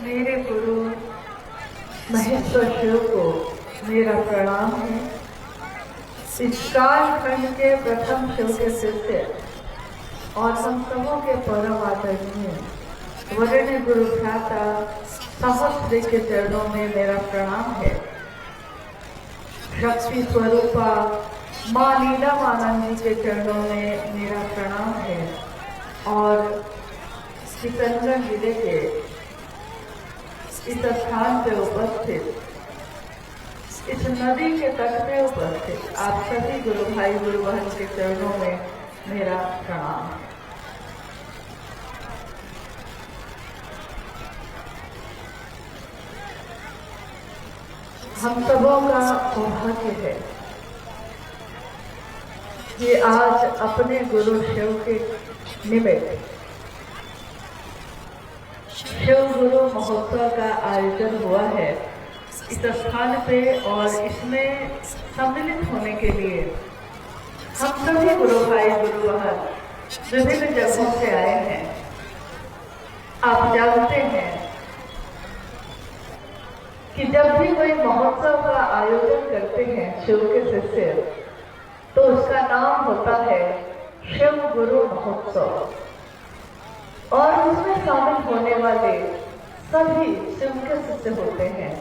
मेरे गुरु महेश्वर शिव को मेरा प्रणाम है। इस कालखंड के प्रथम शिव के शिष्य और हम सबों के परम आदरणीय वरेण्य गुरु भ्राता सहस्त्री के चरणों में मेरा प्रणाम है। शक्ति स्वरूपा माँ लीला मानंदी के चरणों में मेरा प्रणाम है और किशनगंज जिले के इस स्थान पे उपस्थित, इस नदी के तट पे उपस्थित आप सभी गुरु भाई गुरु बहन के चरणों में मेरा प्रणाम है। हम सबों का सौभाग्य है कि आज अपने गुरु शिव के निमित्त शिव गुरु महोत्सव का आयोजन हुआ है इस स्थान पे, और इसमें सम्मिलित होने के लिए हम सभी गुरु भाई गुरु बहन विभिन्न जगहों से आए हैं। आप जानते हैं कि जब भी कोई महोत्सव का आयोजन करते हैं शिव के शिष्य, तो उसका नाम होता है शिव गुरु महोत्सव, और उसमें शामिल होने वाले सभी शिव के शिष्य होते हैं।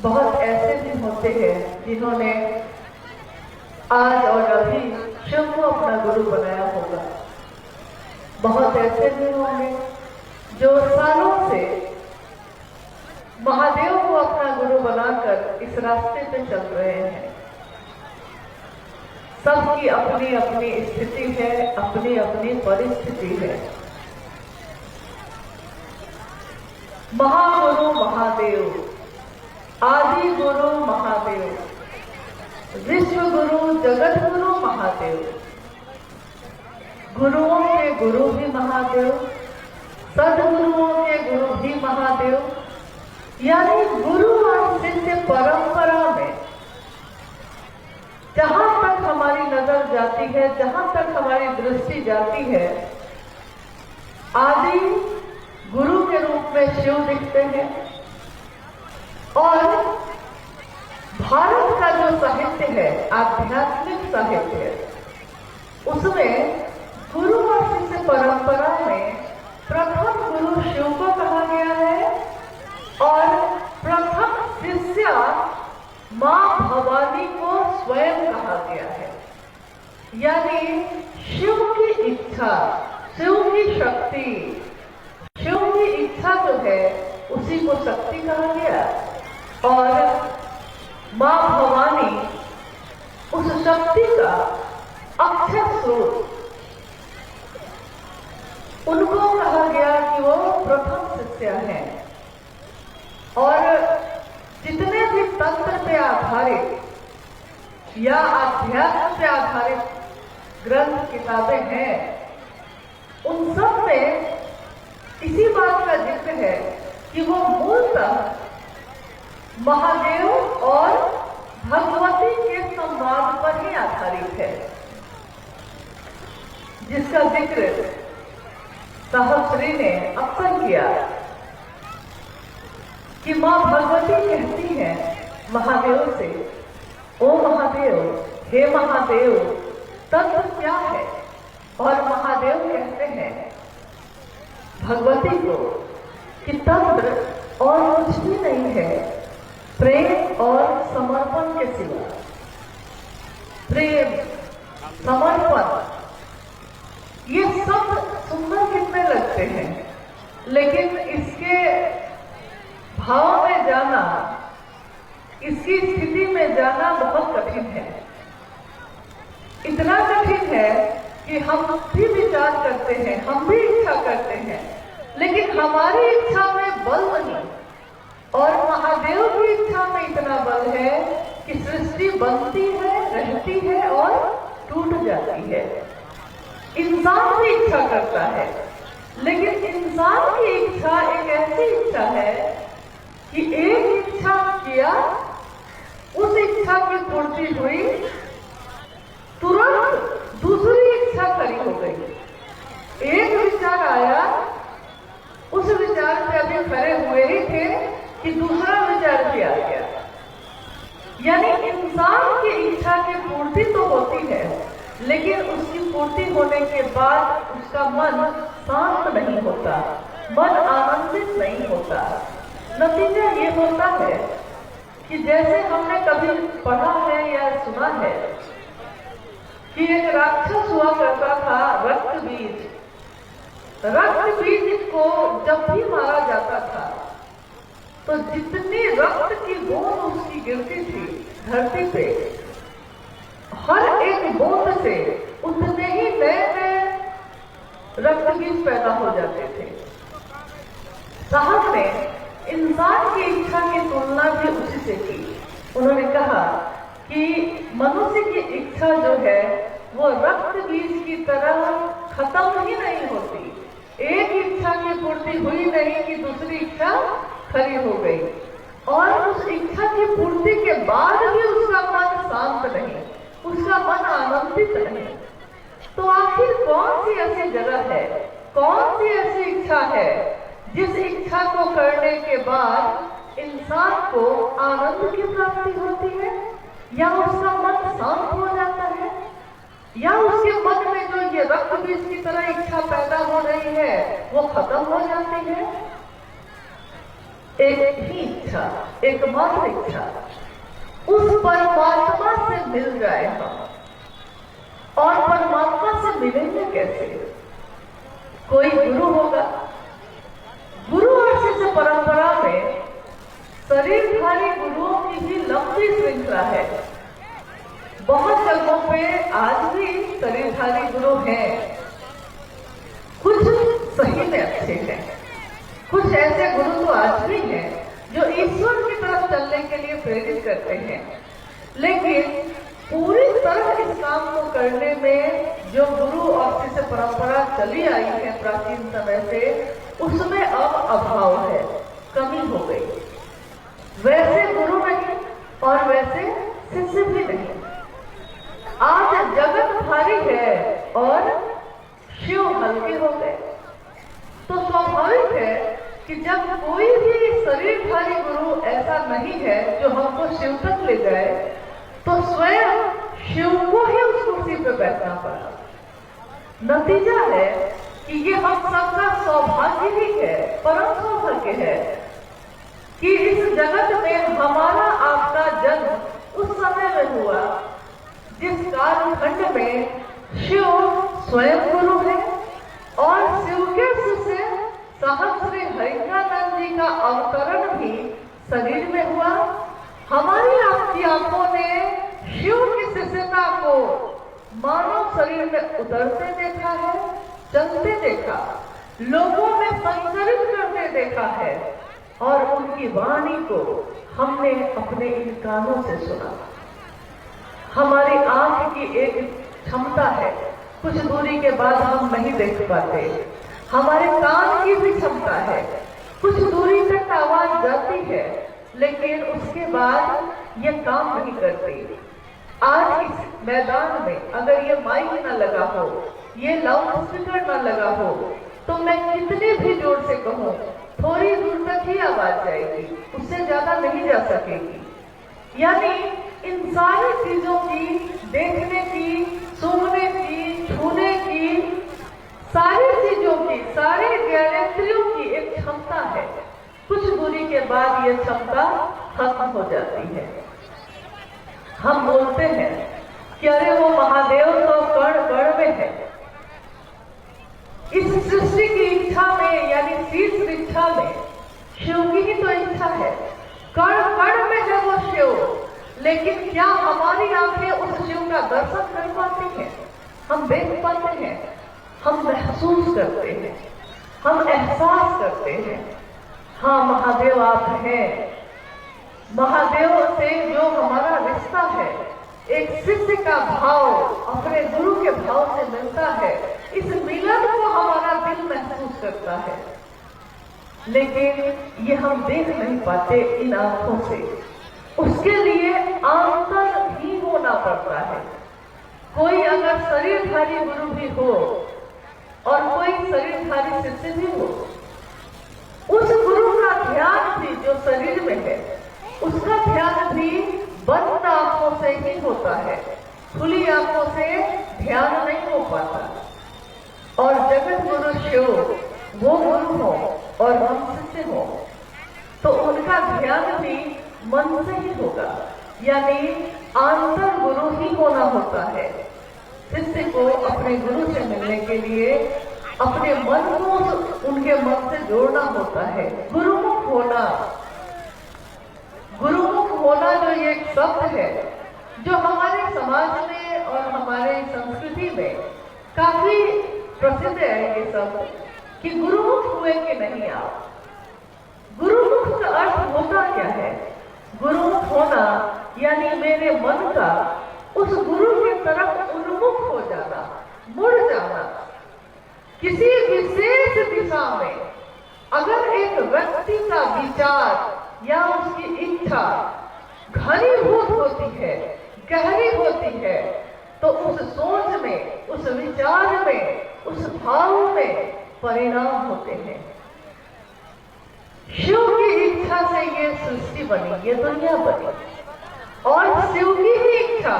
बहुत ऐसे भी होते हैं जिन्होंने आज और अभी शिव को अपना गुरु बनाया होगा। बहुत ऐसे भी होंगे जो सालों से महादेव को अपना गुरु बनाकर इस रास्ते पे चल रहे हैं। सबकी अपनी अपनी स्थिति है, अपनी अपनी परिस्थिति है। महागुरु महादेव, आदि गुरु महादेव, विश्व गुरु जगत गुरु महादेव, गुरुओं के गुरु भी महादेव, सदगुरुओं के गुरु भी महादेव। यानी गुरु और शिष्य परंपरा में जहां तक हमारी नजर जाती है, जहां तक हमारी दृष्टि जाती है, आदि गुरु के रूप में शिव दिखते हैं। और भारत का जो साहित्य है, आध्यात्मिक साहित्य, उसमें गुरु और शिष्य परंपरा में प्रथम गुरु शिव को कहा गया है और प्रथम शिष्य मां भवानी को स्वयं कहा गया है। यानी शिव की इच्छा, शिव की शक्ति, शिव की इच्छा जो है उसी को शक्ति कहा गया, और मां भवानी उस शक्ति का अक्षर स्रोत, उनको कहा गया कि वो प्रथम शिष्य हैं। और जितने भी तंत्र पे आधारित या अध्यात्म पे आधारित ग्रंथ किताबें हैं, उन सब में इसी बात का जिक्र है कि वो मूलतः महादेव और भगवती के संवाद पर ही आधारित है, जिसका जिक्र सहस्त्री ने अक्सर किया कि मां भगवती कहती है महादेव से, ओ महादेव, हे महादेव, तत्व क्या है? और महादेव कहते हैं भगवती को कि तंत्र और कुछ भी नहीं है प्रेम और समर्पण के सिवा। प्रेम, समर्पण, ये सब सुंदर कितने लगते हैं, लेकिन इसके भाव में जाना, इसकी स्थिति में जाना बहुत कठिन है। इतना कठिन है कि हम भी विचार करते हैं, हम भी इच्छा करते हैं, लेकिन हमारी इच्छा में बल नहीं, और महादेव की इच्छा में इतना बल है कि सृष्टि बनती है, रहती है और टूट जाती है। इंसान भी इच्छा करता है, लेकिन इंसान की इच्छा एक ऐसी इच्छा है कि एक इच्छा किया, उस इच्छा की पूर्ति हुई, तुरंत दूसरी इच्छा खड़ी हो गई। एक विचार आया, उस विचार पे अभी खड़े हुए कि दूसरा विचार भी आ गया। यानी इंसान की इच्छा की पूर्ति तो होती है, लेकिन उसकी पूर्ति होने के बाद उसका मन शांत नहीं होता, मन आनंदित नहीं होता। नतीजा ये होता है कि जैसे हमने कभी पढ़ा है या सुना है कि एक राक्षस हुआ करता था, रक्त बीज। रक्त बीज को जब भी मारा जाता था तो जितनी रक्त की बूंद उसकी गिरती थी धरती पे, हर एक बूंद से उतने ही नए नए रक्त बीज पैदा हो जाते थे। साहब ने इंसान की इच्छा की तुलना भी उसी से की। उन्होंने कहा कि मनुष्य की इच्छा जो है वो रक्त बीज की तरह खत्म ही नहीं होती। एक इच्छा की पूर्ति हुई नहीं कि दूसरी इच्छा खड़ी हो गई, और उस इच्छा की पूर्ति के बाद भी उसका मन शांत नहीं, उसका मन आनंदित नहीं। तो आखिर कौन सी ऐसी जगह है, कौन सी ऐसी इच्छा है जिस इच्छा को करने के बाद इंसान को आनंद की प्राप्ति होती है, या उसका मन शांत हो जाता है, या उसके मन में जो ये रक्त बीज की तरह इच्छा पैदा हो रही है वो खत्म हो जाती है। एक ही इच्छा, एकमात्र इच्छा, उस परमात्मा से मिल जाए हम। और परमात्मा से मिलेंगे कैसे? कोई गुरु होगा। गुरु और शिष्य परंपरा में शरीरधारी गुरुओं की भी लंबी श्रृंखला है। बहुत जगहों पे आज भी शरीरधारी गुरु हैं। कुछ सही में अच्छे हैं, कुछ ऐसे गुरु तो आज भी हैं जो ईश्वर की तरफ चलने के लिए प्रेरित करते हैं। लेकिन पूरी तरह इस काम को करने में जो गुरु और शिष्य परंपरा चली आई है प्राचीन समय से, उसमें अब अभाव है, कमी हो गई। वैसे गुरु नहीं और वैसे शिष्य भी नहीं। आज जगत भारी है और शिव हल्के हो गए। तो स्वाभाविक है कि जब कोई भी शरीरधारी गुरु ऐसा नहीं है जो हमको शिव तक ले जाए, तो स्वयं शिव को ही उस कुर्सी पे बैठना पड़ा। नतीजा है कि ये हम सबका सौभाग्य ही है, परम सौभाग्य है कि इस जगत में हमारा आपका जन्म उस समय में हुआ जिस कालखंड में शिव स्वयं गुरु है और शिव के शिष्य साहब श्री हरिकानंद जी का अवतरण भी शरीर में हुआ। हमारी आपकी आंखों ने शिव की शिष्यता को मानव शरीर में उतरते देखा है, चलते देखा, लोगों में संचरित करते देखा है, और उनकी वाणी को हमने अपने इन कानों से सुना। हमारी आंख की एक क्षमता है, कुछ दूरी के बाद हम नहीं देख पाते। हमारे कान की भी क्षमता है, कुछ दूरी तक आवाज जाती है, लेकिन उसके बाद ये काम नहीं करती। आज इस मैदान में अगर ये माइक न लगा हो, ये लाउड स्पीकर न लगा हो, तो मैं कितने भी जोर से कहूँ, थोड़ी दूर तक ही आवाज जाएगी, उससे ज्यादा नहीं जा सकेगी। यानी इन सारी चीजों की, देखने की, सुनने की, छूने की, सारी चीजों की, सारे ज्ञानेंद्रियों की एक क्षमता है। कुछ दूरी के बाद यह क्षमता खत्म हो जाती है। हम बोलते हैं कि अरे वो महादेव तो कण कण में है। इस सृष्टि की इच्छा में, यानी शीर्ष इच्छा में शिव की ही तो इच्छा है। कण कण में है वो शिव, लेकिन क्या हमारी आंखें उस शिव का दर्शन कर पाती हैं? हम देख पाते हैं, हम महसूस करते हैं, हम एहसास करते हैं, हाँ महादेव आप हैं। महादेव से जो हमारा रिश्ता है, एक शिष्य का भाव अपने गुरु के भाव से मिलता है, इस मिलन को हमारा दिल महसूस करता है। लेकिन ये हम देख नहीं पाते इन आंखों से। उसके लिए आंतर ही होना पड़ता है। कोई अगर शरीरधारी गुरु भी हो और कोई शरीरधारी शिष्य भी हो, उस गुरु का ध्यान भी जो शरीर होता है, खुली आंखों से ध्यान नहीं हो पाता। और जगत गुरु शिव वो गुरु हो और हम शिष्य हो, तो उनका ध्यान भी मन से ही होगा, यानी आंतर गुरु ही होना होता है। शिष्य को अपने गुरु से मिलने के लिए अपने मन को उनके मन से जोड़ना होता है। गुरुमुख होना, गुरुमुख होना जो ये एक शब्द है, जो हमारे समाज में और हमारे संस्कृति में काफी प्रसिद्ध है ये शब्द, कि गुरुमुख हुए कि नहीं आप। गुरुमुख का अर्थ होता क्या है? गुरुमुख होना यानी मेरे मन का उस गुरु की तरफ उन्मुख हो जाना, मुड़ जाना। किसी विशेष दिशा में अगर एक व्यक्ति का विचार या उसकी इच्छा घनीभूत होती है, गहरी होती है, तो उस सोच में, उस विचार में, उस भाव में परिणाम होते हैं। शिव की इच्छा से ये सृष्टि बनी, ये दुनिया बनी, और शिव की ही इच्छा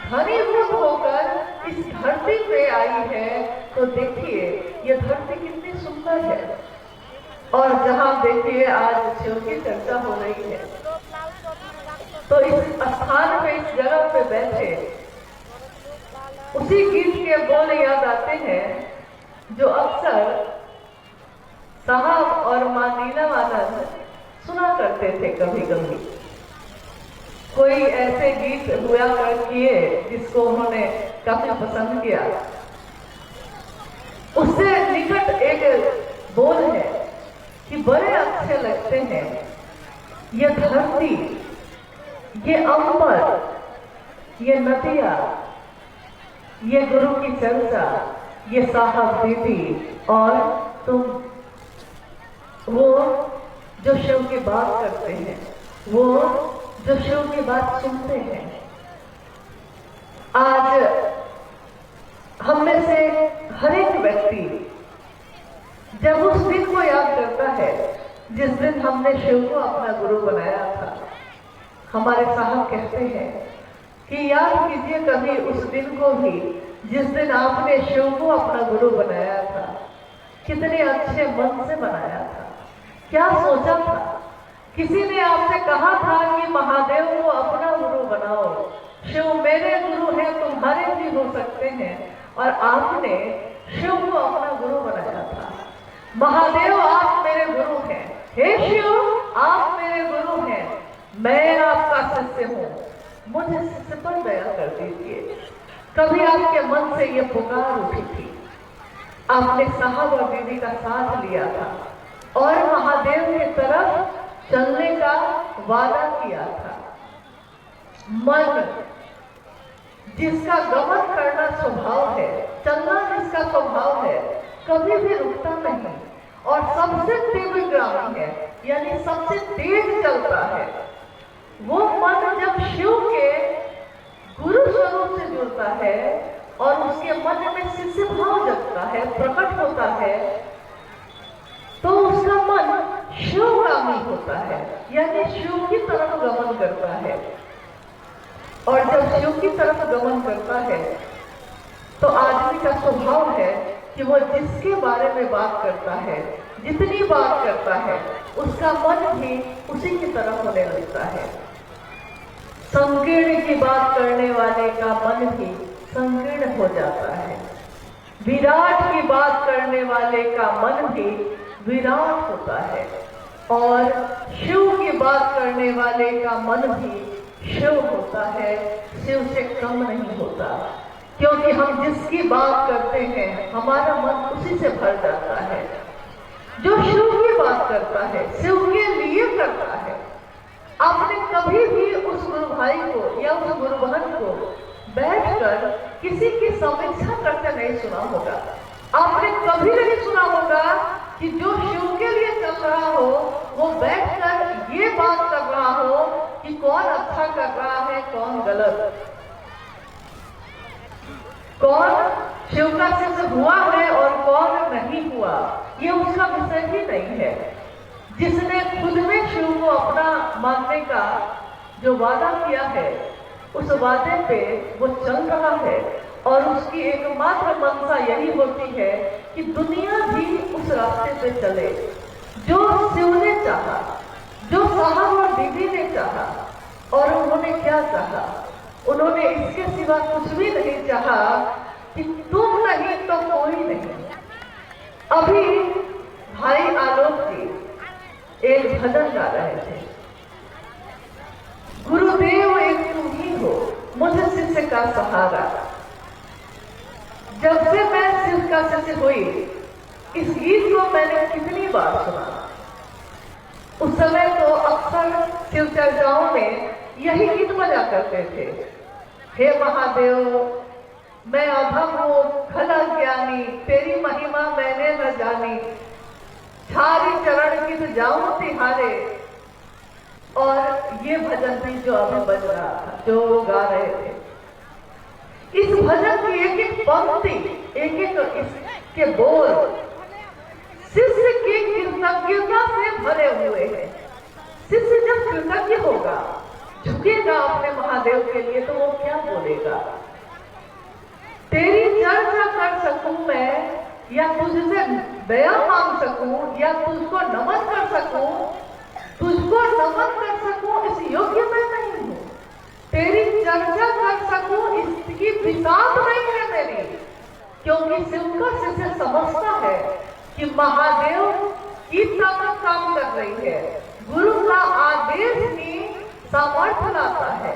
घनीभूत होकर इस धरती पे आई है। तो देखिए ये धरती कितनी सुंदर है, और जहां देखिए आज शिव की चर्चा हो रही है, तो इस स्थान पे, इस जगह पे बैठे उसी गीत के बोल याद आते हैं जो अक्सर साहब और मां नीलम सुना करते थे। कभी कभी कोई ऐसे गीत हुआ कर किए जिसको उन्होंने काफी पसंद किया, उससे निकट एक बोल है कि बड़े अच्छे लगते हैं ये धरती, ये अंबर, ये नदियां, ये गुरु की चर्चा, ये साहब दीदी और तुम। वो जो शिव की बात करते हैं, वो जो शिव की बात सुनते हैं। आज हम में से हर एक व्यक्ति जब उस दिन को याद करता है जिस दिन हमने शिव को अपना गुरु बनाया था, हमारे साहब कहते हैं कि याद कीजिए कभी उस दिन को भी जिस दिन आपने शिव को अपना गुरु बनाया था। कितने अच्छे मन से बनाया था, क्या सोचा था। किसी ने आपसे कहा था कि महादेव को अपना गुरु बनाओ, शिव मेरे गुरु हैं, तुम्हारे भी हो सकते हैं, और आपने शिव को अपना गुरु बनाया था। महादेव आप मेरे गुरु हैं, हे शिव आप मेरे गुरु हैं, मैं आपका शिष्य हूं, मुझे शिष्य पर दया कर दीजिए। कभी आपके मन से ये पुकार उठी थी, आपने साहब और दीदी का साथ लिया था और महादेव की तरफ चलने का वादा किया था। मन जिसका गमन करना स्वभाव है, चलना जिसका स्वभाव है, कभी भी रुकता नहीं और सबसे तीव्रगामी है, यानी सबसे तेज चलता है। वो मन जब शिव के गुरु स्वरूप से जुड़ता है और उसके मन में शिष्य भाव जगता है, प्रकट होता है, तो उसका मन शिवगामी होता है, यानी शिव की तरफ गमन करता है। और जब शिव की तरफ गमन करता है तो आदमी का स्वभाव है कि वो जिसके बारे में बात करता है, जितनी बात करता है, उसका मन भी उसी की तरफ होने लगता है। संकीर्ण की बात करने वाले का मन भी संकीर्ण हो जाता है। विराट की बात करने वाले का मन भी विराट होता है, और शिव की बात करने वाले का मन भी शिव होता है, शिव से कम नहीं होता। क्योंकि हम जिसकी बात करते हैं हमारा मन उसी से भर जाता है। जो शिव की बात करता है, शिव के लिए करता है। आपने कभी भी उस गुरु भाई को या उस गुरु बहन को बैठकर किसी की समीक्षा करते नहीं सुना होगा। आपने कभी नहीं सुना होगा कि जो शिव के लिए चल रहा हो वो बैठकर ये बात कर रहा हो कि कौन अच्छा कर रहा है, कौन गलत, कौन शिव का शिष्य हुआ है और कौन नहीं हुआ, ये उसका विषय ही नहीं है। जिसने खुद में शिव को अपना मानने का जो वादा किया है, उस वादे पे वो चल रहा है और उसकी एकमात्र मंशा यही होती है कि दुनिया भी उस रास्ते पे चले जो शिव ने चाहा, जो साहब और दीदी ने चाहा। और उन्होंने क्या चाहा? उन्होंने इसके सिवा कुछ भी नहीं चाहा कि तुम नहीं तो कोई नहीं। अभी भाई आलोक जी एक भजन गा रहे थे, गुरुदेव एक तुम ही हो मुझे शिष्य का सहारा। जब से मैं शिव का शिष्य हुई, इस गीत को मैंने कितनी बार सुना। उस समय तो अक्सर शिव चर्चाओं में यही गीत बजा करते थे, हे महादेव मैं अधम हूँ खला ज्ञानी, तेरी महिमा मैंने न जानी, छारी चरण की तो जाऊं तिहारे। और ये भजन भी जो अभी बज रहा था, जो वो गा रहे थे, इस भजन की एक एक पंक्ति, एक एक इसके बोल शिष्य की कृतज्ञता से भरे हुए हैं। शिष्य जब कृतज्ञ होगा, झुकेगा अपने महादेव के लिए, तो वो क्या बोलेगा? तेरी चर्चा कर सकूं मैं, या तुझसे दया मांग सकूं, या तुझको नमन कर सकूं, तुझको नमन कर सकूं, इस योग्य मैं नहीं हूं। तेरी चर्चा कर सकूं, इसकी विसात नहीं है मेरी। क्योंकि शिव का शिष्य समझता है कि महादेव की ताकत काम कर रही है, गुरु का आदेश ही सामर्थ्य लाता है।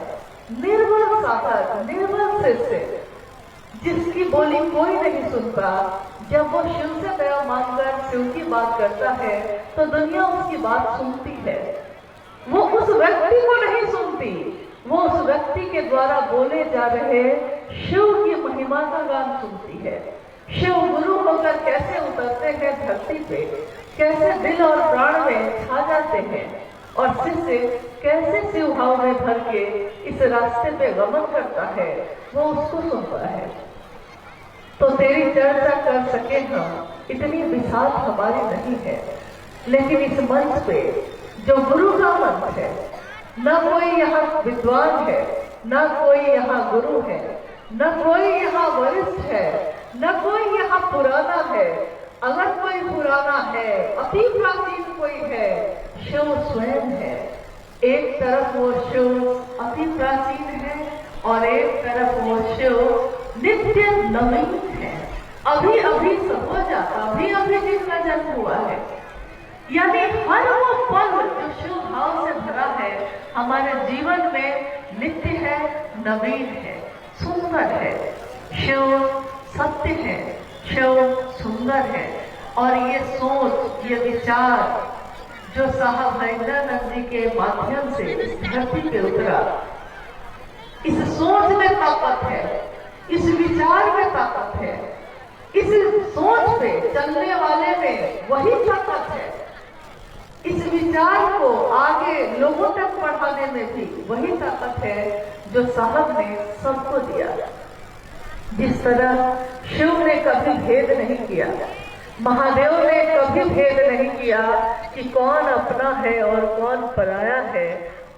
निर्बल साधक, निर्बल शिष्य जिसकी बोली कोई नहीं सुनता, जब वो शिव से दया मांगकर शिव की बात करता है तो दुनिया उसकी बात सुनती है। वो उस व्यक्ति को नहीं सुनती, वो उस व्यक्ति के द्वारा बोले जा रहे शिव की महिमा का गान सुनती है। शिव गुरु होकर कैसे उतरते हैं धरती पे, कैसे दिल और प्राण में छा जाते हैं, और शिष्य कैसे शिव भाव में भर के इस रास्ते पे गमन करता है, वो उसको सुनता है। तो तेरी चर्चा कर सके हम, इतनी विसात हमारी नहीं है। लेकिन इस मंच पे जो गुरु का मंच है, न कोई यहाँ विद्वान है, न कोई यहाँ गुरु है, न कोई यहाँ वरिष्ठ है, न कोई यहाँ पुराना है। अगर कोई पुराना है, अति प्राचीन कोई है, शिव स्वयं है। एक तरफ वो शिव अति प्राचीन है और एक तरफ वो शिव नित्य नवीन है। अभी अभी सब हो जाता, अभी अभी जिसका जन्म हुआ है। यानी हर वो पल जो शिव भाव से भरा है हमारे जीवन में नित्य है, नवीन है, सुंदर है। शिव सत्य है, शिव सुंदर है। और ये सोच, ये विचार जो साहब महेंद्रानंद जी के माध्यम से इस धरती पे उतरा, इस सोच में ताकत है, इस विचार में ताकत है, इस सोच पे चलने वाले में वही ताकत है। इस विचार को आगे लोगों तक बढ़ाने में भी वही ताकत है जो साहब ने सबको दिया। जिस तरह शिव ने कभी भेद नहीं किया, महादेव ने कभी भेद नहीं किया कि कौन अपना है और कौन पराया है,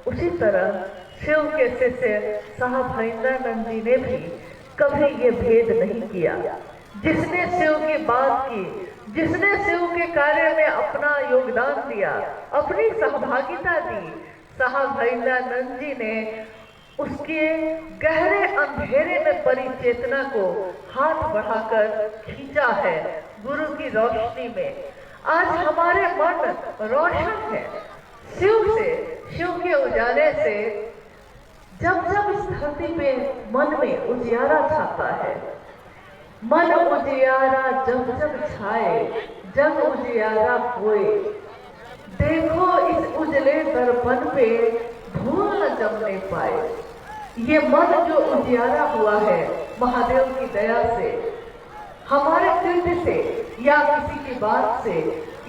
उसी तरह शिव के शिष्य साहब महेंद्रानंद जी ने भी कभी ये भेद नहीं किया। जिसने शिव की बात की, जिसने शिव के कार्य में अपना योगदान दिया, अपनी सहभागिता दी, साहब महेंद्रानंद जी ने उसके गहरे अंधेरे में परी चेतना को हाथ बढ़ाकर खींचा है गुरु की रोशनी में। आज हमारे मन रोशन है शिव से, शिव के उजाले से। जब जब इस धरती पे मन में उजियारा छाता है, मन उजियारा जब जब छाए, जग उजियारा होए, देखो इस उजले दर्पण पे धूल न जमने पाए। ये मन जो उजियारा हुआ है महादेव की दया से, हमारे कृत्य से, या किसी की बात से,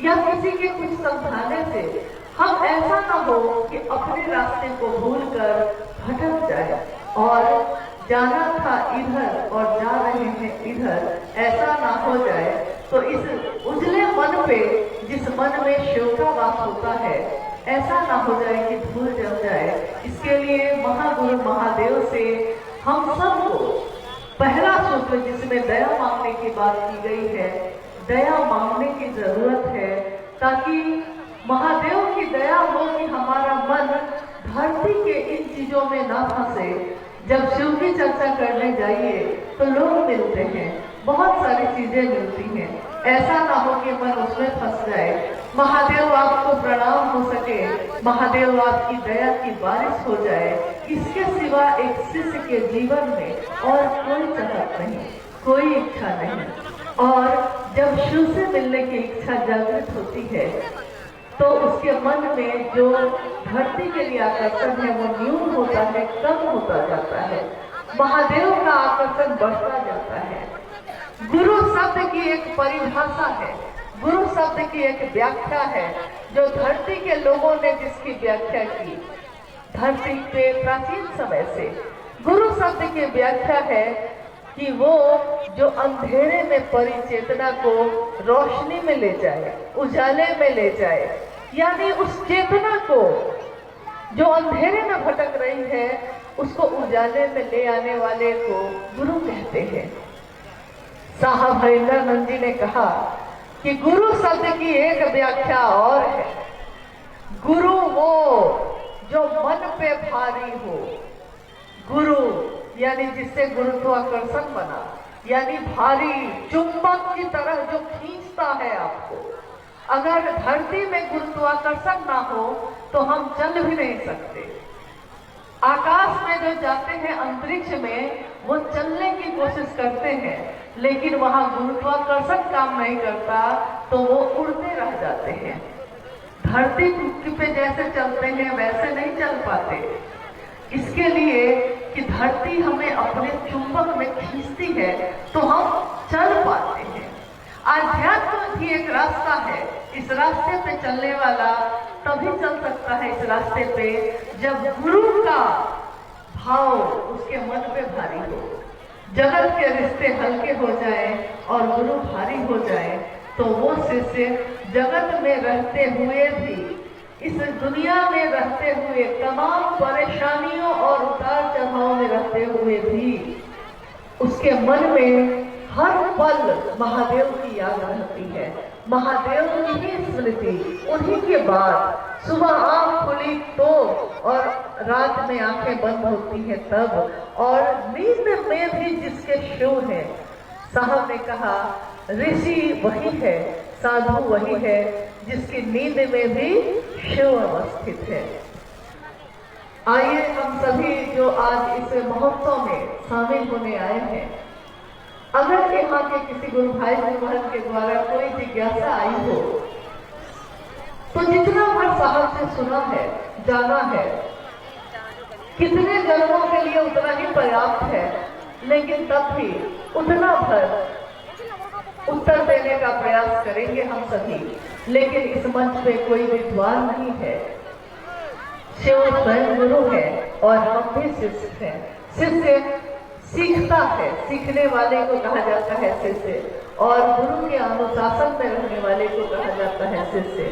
या किसी के कुछ समझाने से हम ऐसा ना हो कि अपने रास्ते को भूलकर भटक जाए और जाना था इधर और जा रहे हैं इधर, ऐसा ना हो जाए। तो इस उजले मन पे, जिस मन में शिव का वास होता है, ऐसा ना हो जाए कि धूल जम जाए। इसके लिए गुरु महादेव से हम सबको पहला सूत्र जिसमें दया मांगने की बात की गई है, दया मांगने की जरूरत है, ताकि महादेव की दया हो कि हमारा मन धरती के इन चीजों में ना फंसे। जब शिव की चर्चा करने जाइए तो लोग मिलते हैं, बहुत सारी चीजें मिलती हैं, ऐसा ना हो कि मन उसमें फंस जाए। महादेव आपको प्रणाम हो सके, महादेव आपकी दया की बारिश हो जाए, इसके सिवा एक शिष्य के जीवन में और कोई चाहत नहीं, कोई इच्छा नहीं। और जब शिव से मिलने की इच्छा जागृत होती है तो उसके मन में जो धरती के लिए आकर्षण है वो न्यून होता है, कम होता जाता है, महादेव का आकर्षण बढ़ता जाता है। गुरु शब्द की एक परिभाषा है, गुरु शब्द की एक व्याख्या है, जो धरती के लोगों ने जिसकी व्याख्या की, धरती पे प्राचीन समय से गुरु शब्द की व्याख्या है कि वो जो अंधेरे में पड़ी चेतना को रोशनी में ले जाए, उजाले में ले जाए, यानी उस चेतना को जो अंधेरे में भटक रही है उसको उजाले में ले आने वाले को गुरु कहते हैं। साहब हरिंदरानंद जी ने कहा कि गुरु शब्द की एक व्याख्या और है, गुरु वो जो मन पे भारी हो, गुरु यानी जिससे गुरुत्वाकर्षण बना, यानी भारी चुंबक की तरह जो खींचता है आपको। अगर धरती में गुरुत्वाकर्षण ना हो तो हम चल भी नहीं सकते। आकाश में जो जाते हैं अंतरिक्ष में वो चलने की कोशिश करते हैं, लेकिन वहां गुरुत्वाकर्षण काम नहीं करता तो वो उड़ते रह जाते हैं। धरती पे जैसे चलते हैं वैसे नहीं चल पाते, इसके लिए कि धरती हमें अपने चुंबक में खींचती है तो हम चल पाते हैं। आध्यात्म भी एक रास्ता है, इस रास्ते पे चलने वाला तभी चल सकता है इस रास्ते पे जब गुरु का भाव उसके मन पे भारी हो, जगत के रिश्ते हल्के हो जाए और गुरु भारी हो जाए तो वो शिष्य जगत में रहते हुए भी, इस दुनिया में रहते हुए, तमाम परेशानियों और उतार चढ़ाव में रहते हुए भी उसके मन में हर पल महादेव की याद रहती है, महादेव की ही स्मृति। उन्हीं के बाद सुबह आँख खुली तो और रात में आंखें बंद होती हैं तब, और नींद में भी जिसके शिव हैं। साहब ने कहा ऋषि वही है, साधु वही है जिसकी नींद में भी शिव अवस्थित है। आइए हम सभी जो आज इस महोत्सव में शामिल होने आए हैं, अगर यहाँ के किसी गुरु भाई बहन के द्वारा कोई जिज्ञासा आई हो तो जितना भर साहब से सुना है, जाना है, कितने जन्मों के लिए उतना ही पर्याप्त है, लेकिन तब भी उतना भर उत्तर देने का प्रयास करेंगे हम सभी। लेकिन इस मंच पे कोई विद्वान नहीं है, शिव स्वयं गुरु है और हम भी शिष्य हैं। शिष्य सीखता है, सीखने वाले को कहा जाता है शिष्य, और गुरु के अनुशासन में रहने वाले को कहा जाता है शिष्य।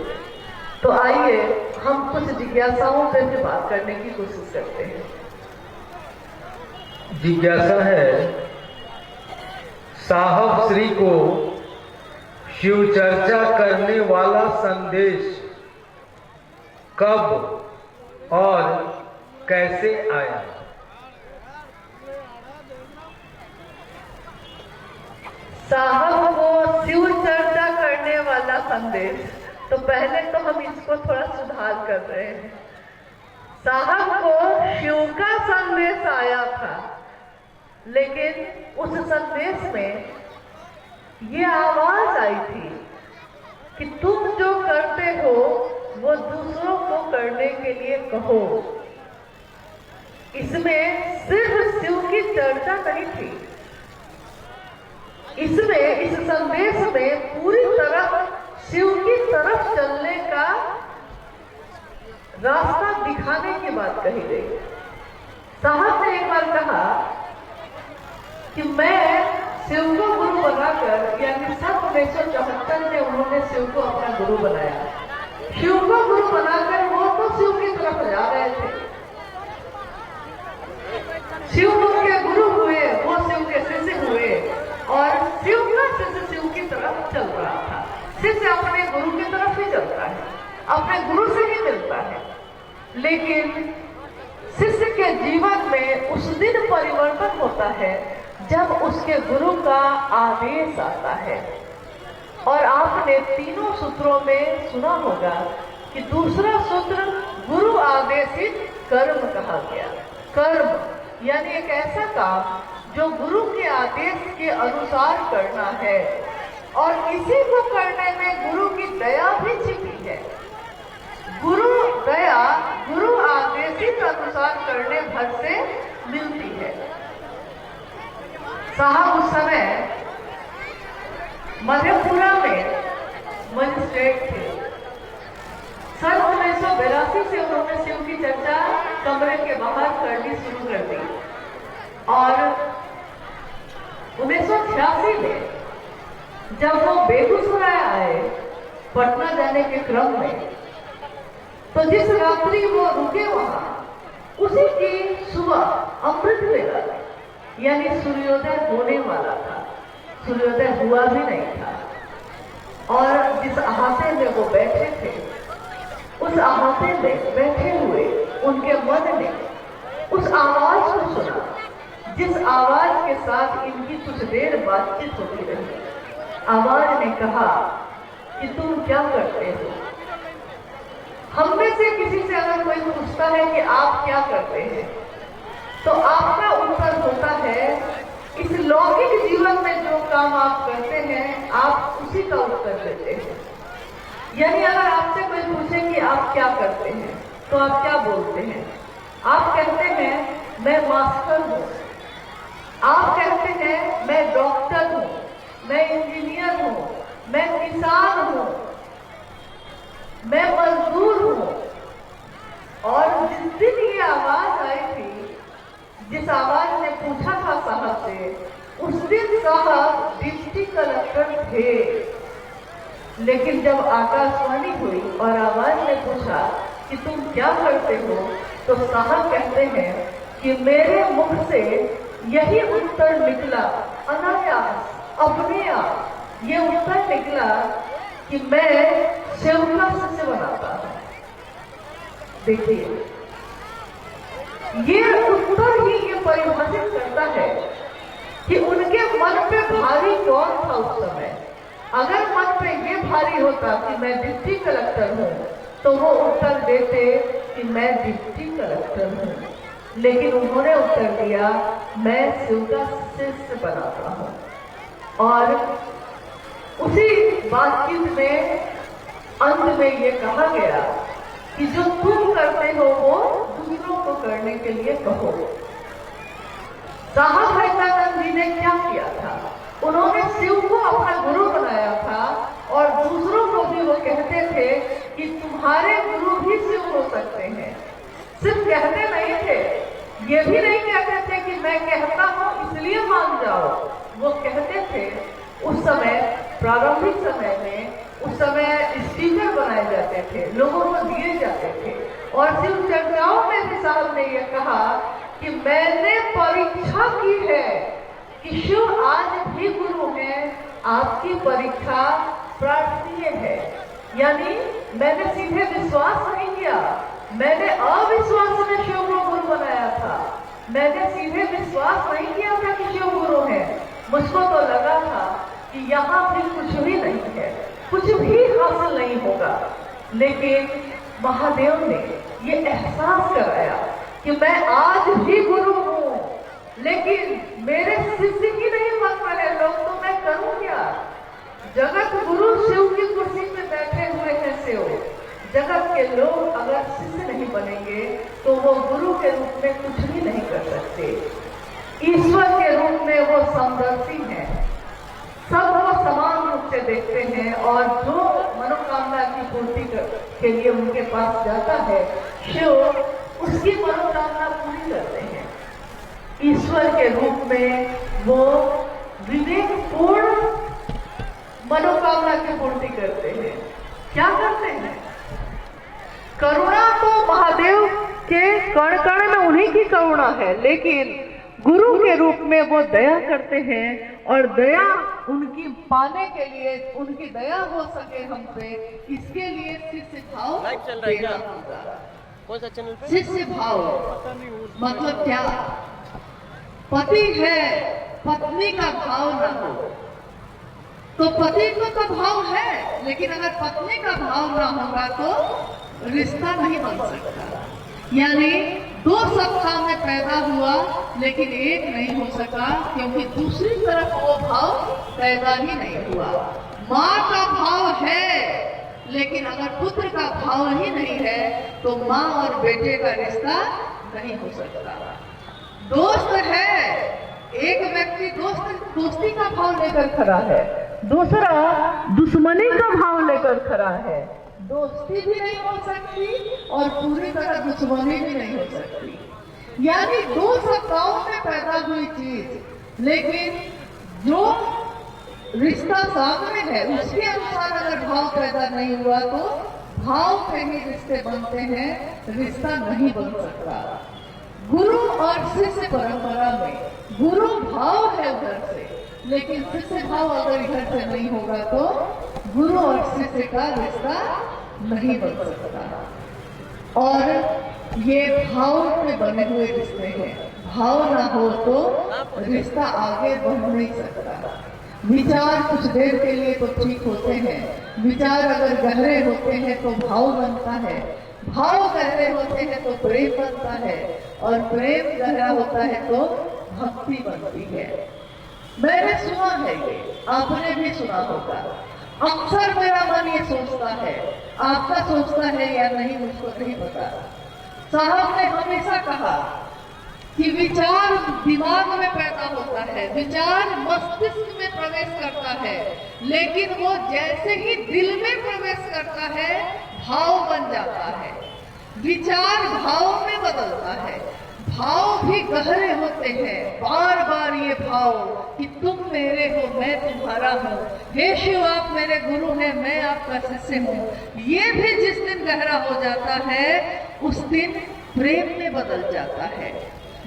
तो आइए हम कुछ जिज्ञासाओं पे भी बात करने की कोशिश करते हैं। जिज्ञासा है, साहब श्री को शिव चर्चा करने वाला संदेश कब और कैसे आया? साहब को शिव चर्चा करने वाला संदेश, तो पहले तो हम इसको थोड़ा सुधार कर रहे हैं। साहब को शिव का संदेश आया था, लेकिन उस संदेश में ये आवाज आई थी कि तुम जो करते हो वो दूसरों को करने के लिए कहो। इसमें सिर्फ शिव की चर्चा नहीं थी, इसमें, इस संदेश में पूरी तरह शिव की तरफ चलने का रास्ता दिखाने की बात कही गई। साहब ने एक बार कहा कि मैं शिव को गुरु बनाकर, यानी 1974 में उन्होंने शिव को अपना गुरु बनाया। शिव को गुरु बनाकर वो तो शिव की तरफ जा रहे थे, मिलता है, लेकिन शिष्य के जीवन में उस दिन परिवर्तन होता है जब उसके गुरु का आदेश आता है। और आपने तीनों सूत्रों में सुना होगा कि दूसरा सूत्र गुरु आदेशित कर्म कहा गया। कर्म यानी एक ऐसा काम जो गुरु के आदेश के अनुसार करना है, और इसी को करने में गुरु की दया भी छिपी है। गुरु दया गुरु आदेशित अनुसार करने भर से मिलती है। साहब उस समय मधेपुरा में मजिस्ट्रेट थे। सन 1982 से उन्होंने शिव की चर्चा कमरे के बाहर करनी शुरू कर दी, और 1986 में जब वो बेगूसराय आए पटना जाने के क्रम में, तो जिस रात्रि वो रुके वहां, उसी की सुबह अमृत वेला यानी सूर्योदय होने वाला था। सूर्योदय हुआ भी नहीं था, और जिस अहाते में वो बैठे थे, उस अहाते में बैठे हुए उनके मन ने उस आवाज को सुना, जिस आवाज के साथ इनकी कुछ देर बातचीत होती रही। आवाज ने कहा कि तुम क्या करते हो? हम में से किसी से अगर कोई पूछता है कि आप क्या करते हैं, तो आपका उत्तर होता है इस लौकिक जीवन में जो काम आप करते हैं, आप उसी का उत्तर देते हैं। यानी अगर आपसे कोई पूछे कि आप क्या करते हैं, तो आप क्या बोलते हैं? आप कहते हैं मैं मास्टर हूं, आप कहते हैं मैं डॉक्टर हूं, मैं इंजीनियर हूं, मैं किसान हूं, मैं मजदूर हूं। और जिस दिन ये आवाज आई थी, जिस आवाज ने पूछा था साहब से, उस दिन साहब डिप्टी कलेक्टर थे। लेकिन जब आकाशवाणी हुई और आवाज ने पूछा कि तुम क्या करते हो, तो साहब कहते हैं कि मेरे मुख से यही उत्तर निकला, अनायास अपने आप ये उत्तर निकला कि मैं शिव का शिष्य बनाता हूं। देखिए, ये उत्तर ही ये परिभाषित करता है कि उनके मन पे भारी कौन था उस समय। अगर मन पे ये भारी होता कि मैं डिप्टी कलेक्टर हूं, तो वो उत्तर देते कि मैं डिप्टी कलेक्टर हूं। लेकिन उन्होंने उत्तर दिया मैं शिव का शिष्य बनाता हूं। और उसी बातचीत में अंत में ये कहा गया कि जो तुम करते हो वो दूसरों को करने के लिए कहो। साहब भैरवानंद जी ने क्या किया था? उन्होंने शिव को अपना गुरु बनाया था, और दूसरों को भी वो कहते थे कि तुम्हारे गुरु भी शिव हो सकते हैं। सिर्फ कहते नहीं थे, ये भी नहीं कहते थे कि मैं कहता हूं इसलिए मान जाओ। वो कहते थे, उस समय प्रारंभिक समय में, उस समय स्पीकर बनाए जाते थे, लोगों को दिए जाते थे, और शिव चर्चाओं में भी साहब ने यह कहा कि मैंने परीक्षा की है कि शिव आज भी गुरु हैं, आपकी परीक्षा प्रार्थनीय है। यानी मैंने सीधे विश्वास नहीं किया, मैंने अविश्वास में शिव को गुरु बनाया था। मैंने सीधे विश्वास नहीं किया था कि शिव गुरु है। मुझको तो लगा था कि यहाँ भी कुछ भी नहीं है, कुछ भी हासिल नहीं होगा। लेकिन महादेव ने ये एहसास कराया कि मैं आज भी गुरु हूं, लेकिन मेरे शिष्य ही नहीं बन रहे लोग, तो मैं करूं क्या? जगत गुरु शिव की कुर्सी पे बैठे हुए हैं शिव। जगत के लोग अगर शिष्य नहीं बनेंगे तो वो गुरु के रूप में कुछ भी नहीं कर सकते। ईश्वर के रूप में वो समदर्शी हैं, सबको समान रूप से देखते हैं, और जो मनोकामना की पूर्ति के लिए उनके पास जाता है शिव, उसकी मनोकामना पूरी करते हैं। ईश्वर के रूप में वो विवेकपूर्ण मनोकामना की पूर्ति करते हैं। क्या करते हैं? करुणा तो महादेव के कण कण में उन्हीं की करुणा है, लेकिन गुरु के रूप में वो दया करते हैं, और दया उनकी पाने के लिए, उनकी दया हो सके हम पे, इसके लिए शिष्य भाव देना होगा। कौन सा चैनल पे? शिष्य भाव मतलब क्या? पति है, पत्नी का भाव न हो तो पति का भाव है, लेकिन अगर पत्नी का भाव ना होगा तो रिश्ता नहीं बन सकता। यानी दो सत्ता में पैदा हुआ लेकिन एक नहीं हो सका, क्योंकि दूसरी तरफ वो भाव पैदा ही नहीं हुआ। माँ का भाव है, लेकिन अगर पुत्र का भाव ही नहीं है तो माँ और बेटे का रिश्ता नहीं हो सकता। दोस्त है, एक व्यक्ति दोस्ती का भाव लेकर खड़ा है, दूसरा दुश्मनी का भाव लेकर खड़ा है। दोस्ती भी नहीं हो सकती और पूरी तरह दुश्मनी भी नहीं हो सकती। यानी दो सत्ताओं में पैदा हुई चीज, लेकिन जो रिश्ता सामने है उसके अनुसार अगर भाव पैदा नहीं हुआ तो भाव पे ही रिश्ते बनते हैं, रिश्ता नहीं बन सकता। गुरु और शिष्य परंपरा में गुरु भाव है उधर से, लेकिन शिष्य भाव अगर इधर से नहीं होगा तो गुरु और शिष्य का रिश्ता नहीं बन सकता। और ये भाव में बने हुए रिश्ते हैं, भाव ना हो तो रिश्ता आगे बढ़ नहीं सकता। विचार कुछ देर के लिए तो ठीक होते हैं, विचार अगर गहरे होते हैं तो भाव बनता है, भाव गहरे होते हैं तो प्रेम बनता है, और प्रेम गहरा होता है तो भक्ति बनती है। मैंने सुना है, ये आपने भी सुना होगा। अक्सर मेरा मन ये सोचता है, आपका सोचता है या नहीं मुझको नहीं पता। साहब ने हमेशा कहा कि विचार दिमाग में पैदा होता है, विचार मस्तिष्क में प्रवेश करता है, लेकिन वो जैसे ही दिल में प्रवेश करता है भाव बन जाता है। विचार भाव में बदलता है, भाव भी गहरे होते हैं, बार बार ये भाव कि तुम मेरे हो मैं तुम्हारा हूँ, हे शिव आप मेरे गुरु हैं मैं आपका शिष्य हूँ, ये भी जिस दिन गहरा हो जाता है उस दिन प्रेम में बदल जाता है।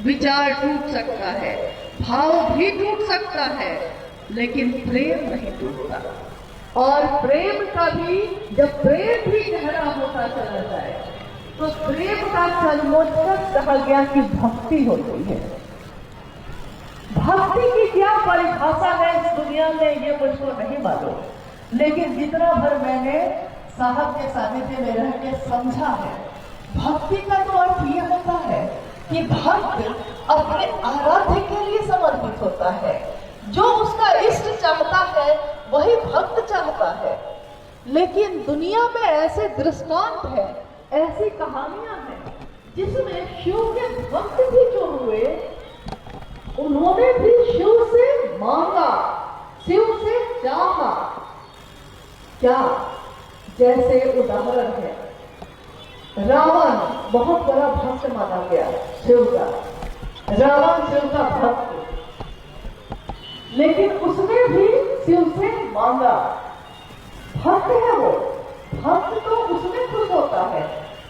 विचार टूट सकता है, भाव भी टूट सकता है, लेकिन प्रेम नहीं टूटता। और प्रेम का भी, जब प्रेम भी गहरा होता चला जाए तो प्रेम का सर्वोत्तम कहा गया कि भक्ति होती है। भक्ति की क्या परिभाषा है इस दुनिया में ये मुझको नहीं मालूम, लेकिन जितना भर मैंने साहब के सानिध्य में रह के समझा है, भक्ति का तो अर्थ ये होता है कि भक्त अपने आराध्य के लिए समर्पित होता है। जो उसका इष्ट चाहता है वही भक्त चाहता है। लेकिन दुनिया में ऐसे दृष्टांत है, ऐसी कहानियां हैं जिसमें शिव के भक्त भी जो हुए उन्होंने भी शिव से मांगा, शिव से चाहा। क्या? जैसे उदाहरण है, रावण बहुत बड़ा भक्त माना गया शिव का, रावण शिव का भक्त, लेकिन उसने भी शिव से मांगा। भक्त है वो, भक्त तो उसमें खुश होता है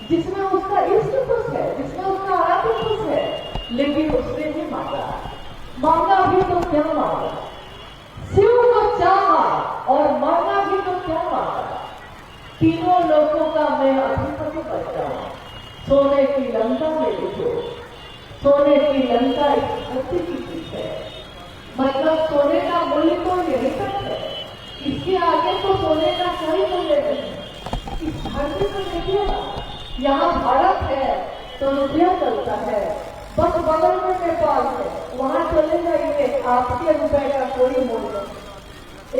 जिसमें उसका इष्ट खुश है, जिसमें उसका आराध्य खुश है, लेकिन उसने भी मांगा। मांगा भी तो क्या मांगा? शिव को चाहा और मांगा भी तो क्या मांगा? तीनों लोगों का मैं अधिपति बन जाऊं, सोने की लंका में लिखो। सोने की लंका एक धरती की चीज है, मतलब सोने का मूल्य तो यही तक है, इसके आगे तो सोने का कोई मूल्य नहीं। इस धरती को देखिए ना, यहाँ भारत है तो रुपया चलता है, बस बगल में नेपाल है, वहाँ चले जाइए आपके रुपए का कोई मूल्य नहीं।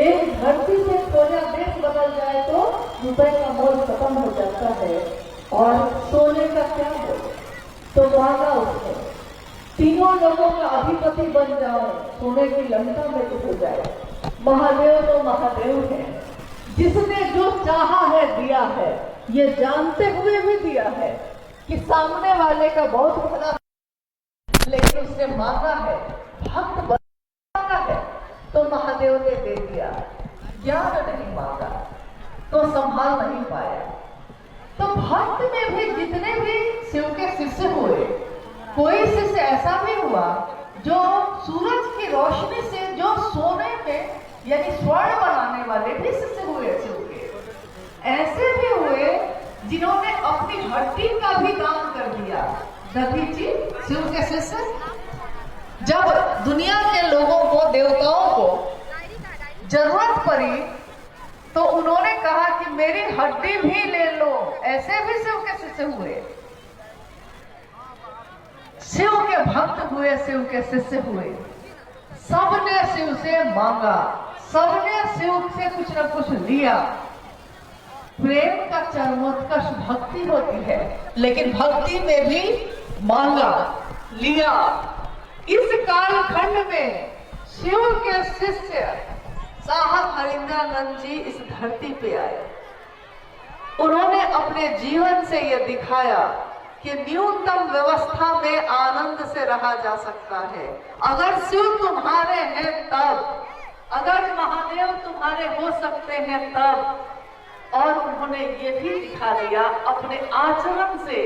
एक धरती से थोड़ा देश बदल जाए तो रुपए का मोल खत्म हो जाता है, और सोने का क्या मोल? तो मांगा उसने, तीनों लोगों का अधिपति बन जाओ, सोने की लंका में डूब जाए। महादेव तो महादेव है, जिसने जो चाहा है दिया है, ये जानते हुए भी दिया है कि सामने वाले का बहुत भला, लेकिन उसने मांगा है, भक्त मांगा है तो महादेव ने दे दिया। ज्ञान नहीं मांगा तो संभाल नहीं पाया। तो भक्त में भी जितने भी शिव के शिष्य हुए, कोई शिष्य ऐसा भी हुआ जो सूरज की रोशनी से जो सोने में यानी स्वर्ण बनाने वाले भी शिष्य हुए शिव के। ऐसे भी हुए जिन्होंने अपनी हड्डी का भी दान कर दिया। दधीची शिव के शिष्य, जब दुनिया के लोगों को, देवताओं को जरूरत पड़ी तो उन्होंने कहा कि मेरी हड्डी भी ले लो। ऐसे भी शिव के शिष्य हुए, शिव के भक्त हुए, शिव के शिष्य हुए। सबने शिव से मांगा, सबने शिव से कुछ न कुछ लिया। प्रेम का चरमोत्कर्ष भक्ति होती है, लेकिन भक्ति में भी मांगा, लिया। इस कालखंड में शिव के शिष्य साहब हरिंद्रानंद जी इस धरती पे आए। उन्होंने अपने जीवन से यह दिखाया कि न्यूनतम व्यवस्था में आनंद से रहा जा सकता है। अगर शिव तुम्हारे हैं तब, अगर महादेव तुम्हारे हो सकते हैं तब। और उन्होंने ये भी दिखा दिया अपने आचरण से,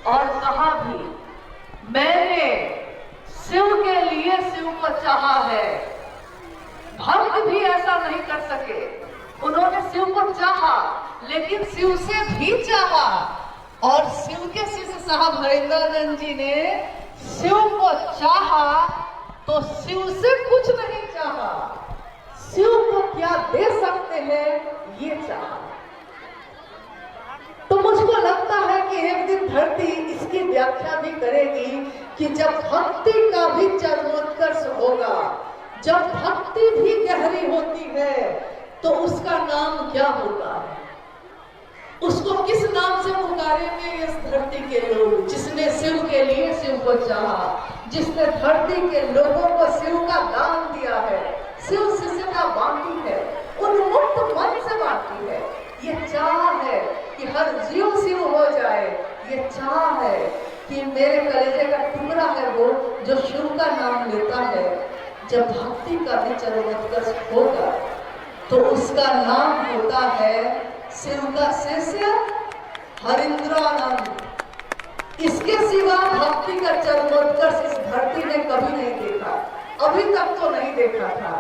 और कहा भी मैंने शिव के लिए शिव को चाहा है। भक्त भी ऐसा नहीं कर सके, उन्होंने शिव को चाहा लेकिन शिव से भी चाहा। और शिव के शिष्य साहब हरिंद्रानंद जी ने शिव को चाहा तो शिव से कुछ नहीं चाहा, शिव को क्या दे सकते हैं ये चाहा। तो मुझको लगता है कि एक दिन धरती इसकी व्याख्या भी करेगी कि जब भक्ति का भी चरमोत्कर्ष होगा, जब भक्ति भी गहरी होती है तो उसका नाम क्या होता है, उसको किस नाम से पुकारेंगे इस धरती के लोग। जिसने शिव के लिए शिव को चाहा, जिसने धरती के लोगों को शिव का दान दिया है, शिव शिष्यता बांटी है, उन्मुक्त मन से बांटी है। ये चाह है कि हर जीव शिव हो जाए, ये चाह है कि मेरे कलेजे का टुकड़ा है वो जो शिव का नाम लेता है। जब भक्ति का भी चरमोत्कर्ष होगा तो उसका नाम होता है शिव का शिष्य हरिंद्रानंद। इसके सिवा भक्ति का चरमोत्कर्ष इस धरती ने कभी नहीं देखा, अभी तक तो नहीं देखा था।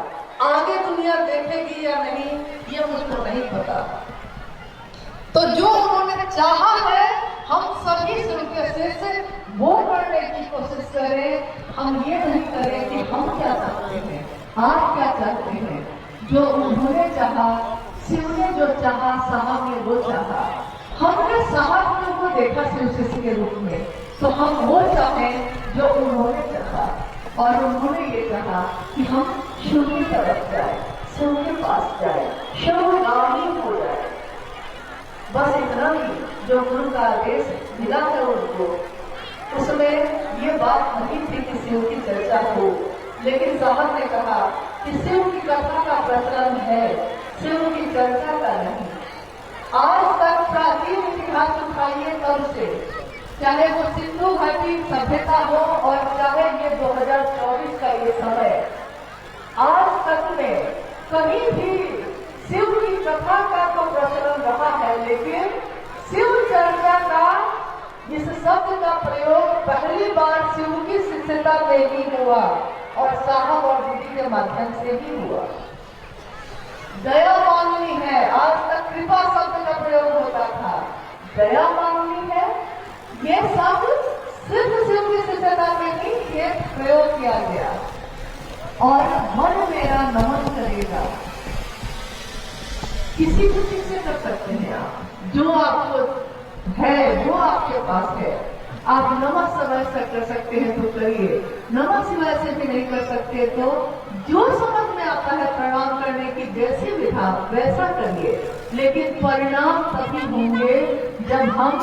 आगे दुनिया देखेगी या नहीं ये मुझको नहीं पता। तो जो उन्होंने चाहा है हम सभी शिव के शिष्य वो करने की कोशिश करें। हम ये नहीं करें कि हम क्या चाहते हैं, आप क्या चाहते हैं। जो उन्होंने चाहा, शिव ने जो चाहा, साहब ने वो चाहा। हमने साहब को देखा शिव शिष्य के रूप में, तो हम वो चाहें जो उन्होंने चाहा। और उन्होंने ये कहा कि हम शिव की तरफ जाए, शिव के पास जाए, शिवगामी हो जाए। बस इतना ही जो गुरु का आदेश मिला है उनको, उसमें ये बात नहीं थी कि शिव की चर्चा हो, लेकिन साहब ने कहा कि शिव की कथा का प्रचलन है, शिव की चर्चा का नहीं। आज तक प्राचीन इतिहास उठाइए तब से, चाहे वो सिंधु घाटी सभ्यता हो और चाहे ये 2024 का ये समय, आज तक में कहीं भी शिव की कथा का तो प्रचलन रहा है, लेकिन शिव चर्चा का इस शब्द का प्रयोग पहली बार शिव की शिष्यता में ही हुआ और साहब और दीदी के माध्यम से ही हुआ। दया मांगनी है, आज तक कृपा शब्द का प्रयोग होता था, दया मांगनी है, ये शब्द सिर्फ शिव की शिष्यता में ही ये प्रयोग किया गया। और मन मेरा नमन करेगा, किसी भी चीज से कर सकते हैं आप, जो आपको है वो आपके पास है। आप नमः शिवाय से कर सकते हैं तो करिए, नमः शिवाय से भी नहीं कर सकते तो जो समझ में आता है प्रणाम करने की जैसी विधा वैसा करिए। लेकिन परिणाम तभी होंगे जब हम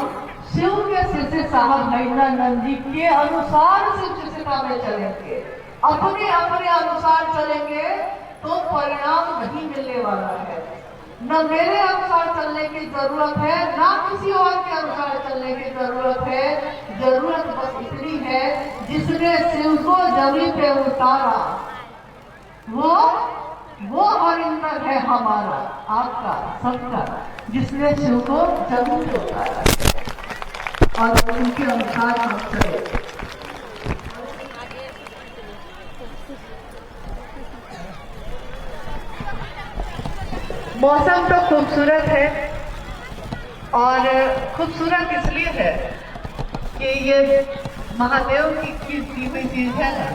शिव के शिष्य साहब हरिंद्रानंद जी के अनुसार शिव शिष्यता में चलेंगे। अपने अपने अनुसार चलेंगे तो परिणाम नहीं मिलने वाला है। न मेरे अनुसार चलने की जरूरत है, ना किसी और के अनुसार चलने की जरूरत है। जरूरत बस इतनी है, जिसने शिव को जमीन पे उतारा वो हरिंद्र है हमारा, आपका, सबका, जिसने शिव को जमीन पे उतारा और उनके अनुसार हम चले। मौसम तो खूबसूरत है और खूबसूरत इसलिए है कि ये महादेव की दी हुई चीज है ना।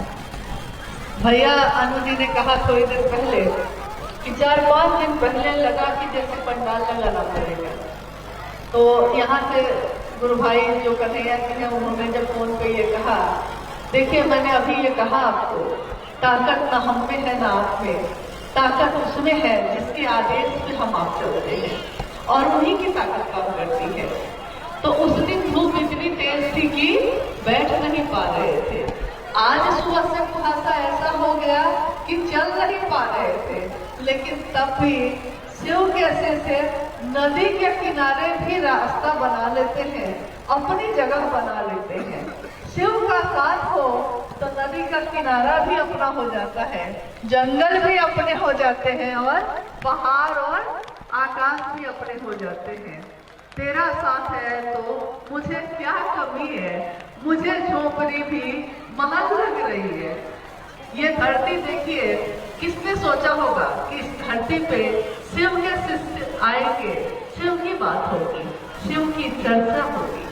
भैया अनु जी ने कहा थोड़ी देर पहले कि 4-5 दिन पहले लगा कि जैसे पंडाल लगाना पड़ेगा। तो यहाँ से गुरु भाई जो कन्हैया जी हैं उन्होंने जब फोन पे ये कहा, देखिए मैंने अभी ये कहा आपको, ताकत ना हम में है ना आप में, ताकत उसमें है जिसके आदेश पे हम आप चलते हैं और उन्हीं की ताकत काम करती है। तो उस दिन धूप इतनी तेज थी कि बैठ नहीं पा रहे थे। आज सुबह से कुहासा ऐसा हो गया कि चल नहीं पा रहे थे, लेकिन तब भी शिव कैसे से नदी के किनारे भी रास्ता बना लेते हैं, अपनी जगह बना लेते हैं। शिव का साथ हो तो नदी का किनारा भी अपना हो जाता है, जंगल भी अपने हो जाते हैं और पहाड़ और आकाश भी अपने हो जाते हैं। तेरा साथ है तो मुझे क्या कमी है, मुझे झोपड़ी भी महल लग रही है। ये धरती देखिए, किसने सोचा होगा कि इस धरती पे शिव के शिष्य आएंगे, शिव की बात होगी, शिव की चर्चा होगी।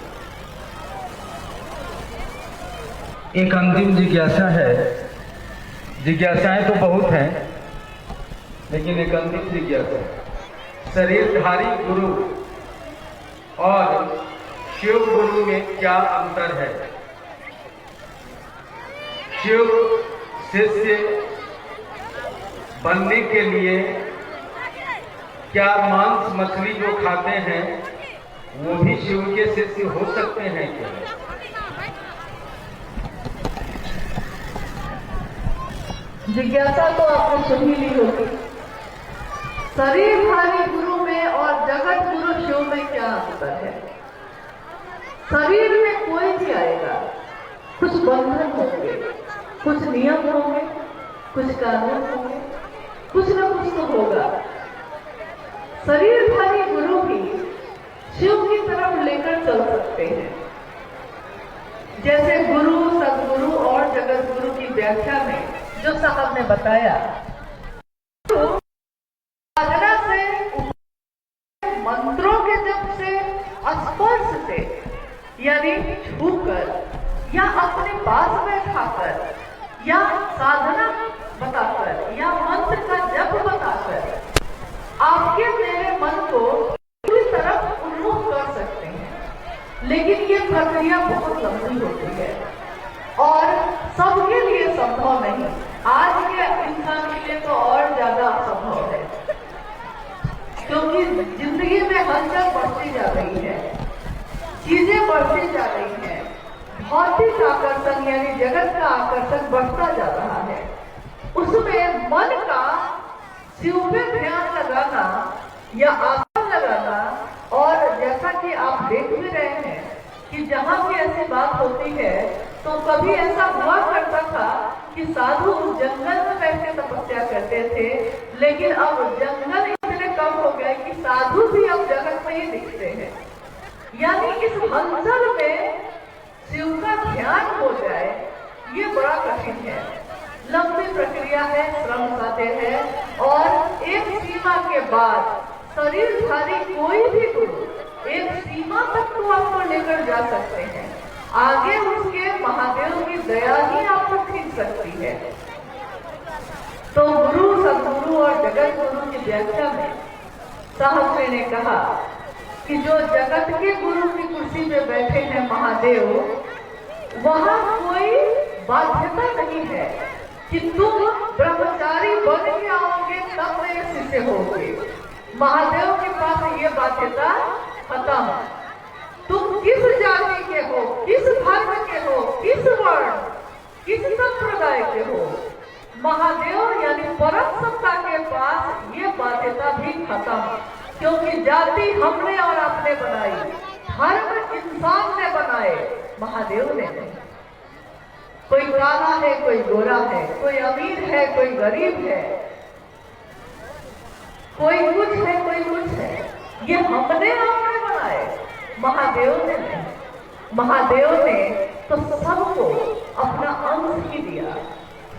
एक अंतिम जिज्ञासा है। जिज्ञासाएं तो बहुत हैं, लेकिन एक अंतिम जिज्ञासा, शरीरधारी गुरु और शिव गुरु में क्या अंतर है? शिव शिष्य बनने के लिए क्या मांस मछली जो खाते हैं वो भी शिव के शिष्य हो सकते हैं क्या? जिज्ञासा तो आपने सुन ही ली होगी। शरीरधारी गुरु में और जगत गुरु शिव में क्या अंतर है? शरीर में कोई भी आएगा, कुछ बंधन होंगे, कुछ नियम होंगे, कुछ कानून होंगे, कुछ न कुछ तो होगा। शरीरधारी गुरु भी शिव की तरफ लेकर चल सकते हैं। जैसे गुरु, सदगुरु और जगत गुरु की व्याख्या में जो साहब ने बताया, तो साधना से, मंत्रों के जप से, स्पर्श से, यानी छूकर या अपने पास बैठाकर या साधना बताकर या मंत्र का जप बताकर आपके मेरे मन को पूरी तरफ उन्मुख कर सकते हैं। लेकिन ये प्रक्रिया बहुत लंबी होती है और सबके लिए संभव नहीं। आज के इंसान के लिए तो और ज्यादा असंभव है, क्योंकि जिंदगी में हलचल बढ़ती जा रही है, चीजें बढ़ती जा रही हैं, भौतिक आकर्षण यानी जगत का आकर्षण बढ़ता जा रहा है। उसमें मन का शिव पे ध्यान लगाना या आसन लगाना, और जैसा कि आप देख भी रहे हैं कि जहाँ भी ऐसी बात होती है तो कभी ऐसा हुआ करता था कि साधु जंगल में बैठ के तपस्या करते थे, लेकिन अब जंगल इतने कम हो गए कि साधु भी अब जगत में ही दिखते हैं। यानी इस हलचल में शिव का ध्यान हो जाए, ये बड़ा कठिन है, लंबी प्रक्रिया है, श्रम साध्य है, और एक सीमा के बाद शरीरधारी कोई भी गुरु एक सीमा तक तो आपको लेकर जा सकते हैं, आगे उसके महादेव की दया ही आपको खींच सकती है। तो गुरु, सदगुरु और जगत गुरु की व्याख्या में साहब ने कहा कि जो जगत के गुरु की कुर्सी पे बैठे हैं महादेव, वहां कोई बाध्यता नहीं है कि तुम ब्रह्मचारी बन के आओगे तब मेरे शिष्य होगे। महादेव के पास ये बाध्यता खत्म। तुम किस जाति के हो, किस धर्म के हो, किस वर्ण, किस संप्रदाय के हो, महादेव यानी परम सत्ता के पास ये बाध्यता भी खत्म। क्योंकि जाति हमने और आपने बनाई, धर्म इंसान ने बनाए, महादेव ने नहीं। कोई काला है, कोई गोरा है, कोई अमीर है, कोई गरीब है, कोई कुछ है, कोई कुछ है, ये हमने आपने बनाए, महादेव ने नहीं। महादेव ने तो सबको अपना अंश ही दिया,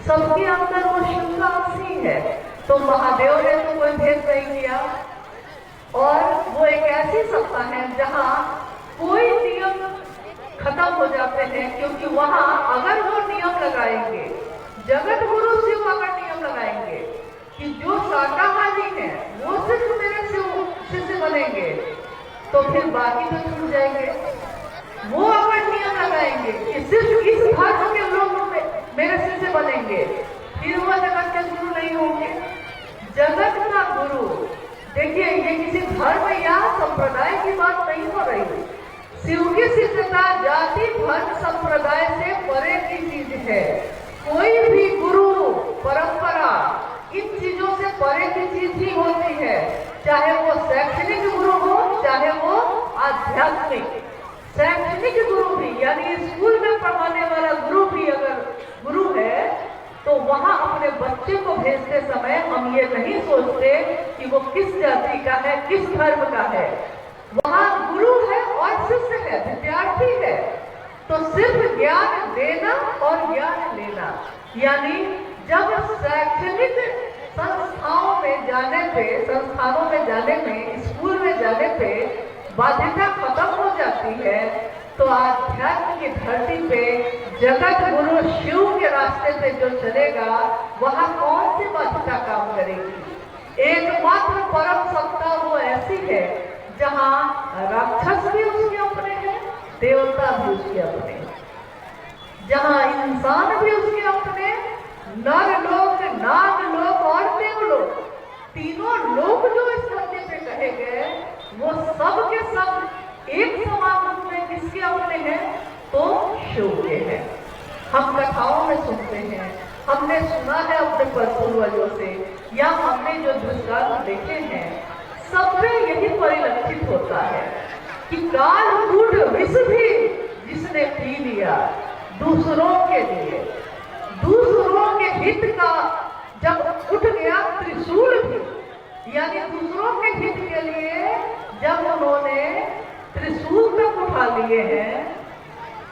सबके अंदर वो शिव का अंश ही है। तो महादेव ने तो कोई भेद नहीं किया। और वो एक ऐसी सत्ता है जहां कोई नियम खत्म हो जाते हैं, क्योंकि वहां अगर वो नियम लगाएंगे, जगत गुरु शिव अगर नियम लगाएंगे कि जो शाकाहारी है वो सिर्फ मेरे शिष्य बनेंगे, तो फिर बाकी तो छूट जाएंगे। वो अगर नियम लगाएंगे कि सिर्फ इस धर्म के लोग मेरे शिष्य बनेंगे, फिर वो जगत के गुरु नहीं होंगे। जगत का गुरु, देखिए ये किसी धर्म या संप्रदाय की बात नहीं हो रही। शिव की शिष्यता जाति धर्म संप्रदाय से परे की चीज है। कोई भी गुरु परंपरा इन चीजों से परे की चीज ही होती है, चाहे वो शैक्षणिक गुरु हो चाहे वो आध्यात्मिक। शैक्षणिक गुरु भी यानी स्कूल में पढ़ाने वाला गुरु भी अगर गुरु है तो वहां अपने बच्चे को भेजते समय हम ये नहीं सोचते कि वो किस जाति का है, किस धर्म का है। वहां गुरु है और शिष्य है, विद्यार्थी है। तो सिर्फ ज्ञान देना और ज्ञान लेना, यानी जब शैक्षणिक संस्थानों में जाने में, स्कूल में जाने पे बाध्यता खत्म हो जाती है, तो आध्यात्म की धरती पे जगत गुरु शिव के रास्ते पे जो चलेगा वहां कौन सी बाध्यता काम करेगी। एकमात्र परम सत्ता वो ऐसी है जहां राक्षस भी उसके अपने हैं, देवता भी उसके अपने हैं, जहां इंसान भी उसके अपने, नर लोक, नाग लोक और देवलोक, तीनों लोग जो इस धरती पे कहे गए वो सब के सब एक समान रूप में किसके अपने हैं, तो शिव के हैं। हम कथाओं में सुनते हैं, हमने सुना है अपने पूर्वजों से, या हमने जो दृष्टांत देखे हैं, सब में यही परिलक्षित होता है कि काल कूट विष भी जिसने पी लिया दूसरों के लिए, दूसरों के हित का जब उठ गया त्रिशूल भी, यानी दूसरों के हित के लिए जब उन्होंने त्रिशूल तक उठा लिए हैं,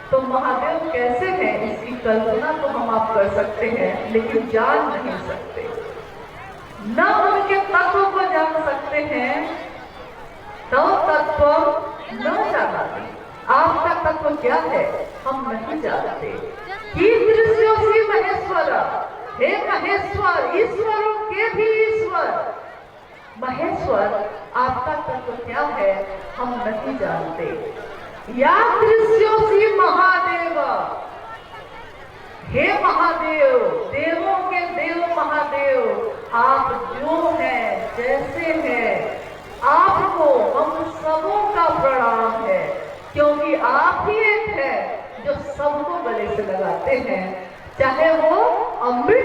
तो महादेव कैसे हैं इसकी कल्पना तो हम आप कर सकते हैं, लेकिन जान नहीं सकते। न उनके तत्व को जान सकते हैं, तो तत्व न जानाते। आपका तत्व क्या है हम नहीं जानते। कीदृश्योऽसि महेश्वर, हे महेश्वर, ईश्वरों के भी ईश्वर, महेश्वर आपका तत्व क्या है हम नहीं जानते। यादृश्योऽसि महादेव, हे महादेव, देवों के देव महादेव, आप जो हैं जैसे हैं, आपको हम सबों का प्रणाम है, क्योंकि आप ही एक है जो सबको गले से लगाते हैं, चाहे वो अमृत